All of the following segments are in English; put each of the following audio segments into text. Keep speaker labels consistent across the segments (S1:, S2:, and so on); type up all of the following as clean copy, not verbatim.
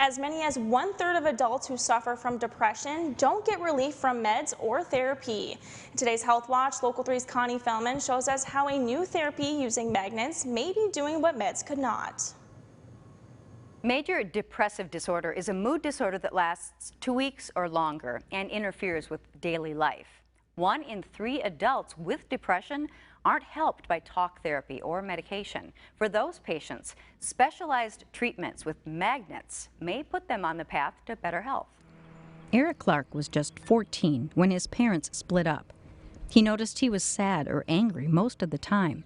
S1: As many as 1/3 of adults who suffer from depression don't get relief from meds or therapy. In today's Health Watch, Local 3's Connie Fellman shows us how a new therapy using magnets may be doing what meds could not.
S2: Major depressive disorder is a mood disorder that lasts 2 weeks or longer and interferes with daily life. 1 in 3 adults with depression aren't helped by talk therapy or medication. For those patients, specialized treatments with magnets may put them on the path to better health.
S3: Eric Clark was just 14 when his parents split up. He noticed he was sad or angry most of the time.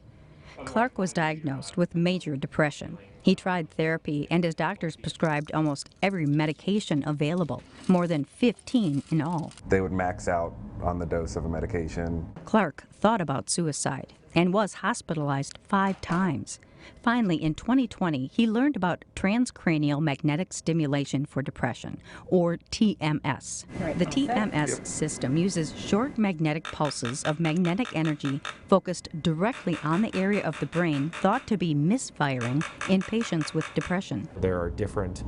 S3: Clark was diagnosed with major depression. He tried therapy and his doctors prescribed almost every medication available, more than 15 in all.
S4: They would max out on the dose of a medication.
S3: Clark thought about suicide and was hospitalized 5 times. Finally, in 2020, he learned about transcranial magnetic stimulation for depression, or TMS. The TMS system uses short magnetic pulses of magnetic energy focused directly on the area of the brain thought to be misfiring in patients with depression.
S5: There are different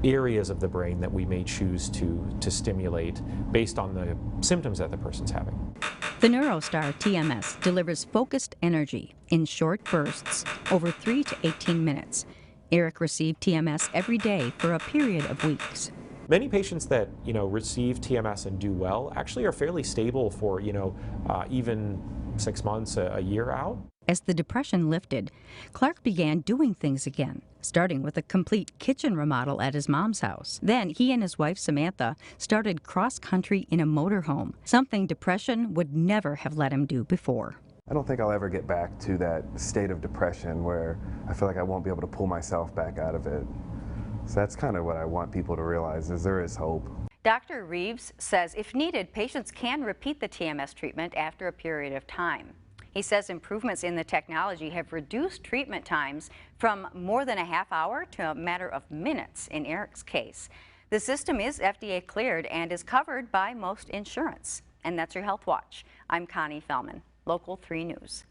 S5: areas of the brain that we may choose to stimulate based on the symptoms that the person's having.
S3: The NeuroStar TMS delivers focused energy in short bursts over 3 to 18 minutes. Eric received TMS every day for a period of weeks.
S5: Many patients that receive TMS and do well actually are fairly stable for even 6 months, a year out.
S3: As the depression lifted, Clark began doing things again, starting with a complete kitchen remodel at his mom's house. Then he and his wife Samantha started cross-country in a motorhome, something depression would never have let him do before.
S4: I don't think I'll ever get back to that state of depression where I feel like I won't be able to pull myself back out of it. So that's kind of what I want people to realize, is there is hope.
S2: Dr. Reeves says if needed, patients can repeat the TMS treatment after a period of time. He says improvements in the technology have reduced treatment times from more than a half hour to a matter of minutes in Eric's case. The system is FDA cleared and is covered by most insurance. And that's your Health Watch. I'm Connie Fellman, Local 3 News.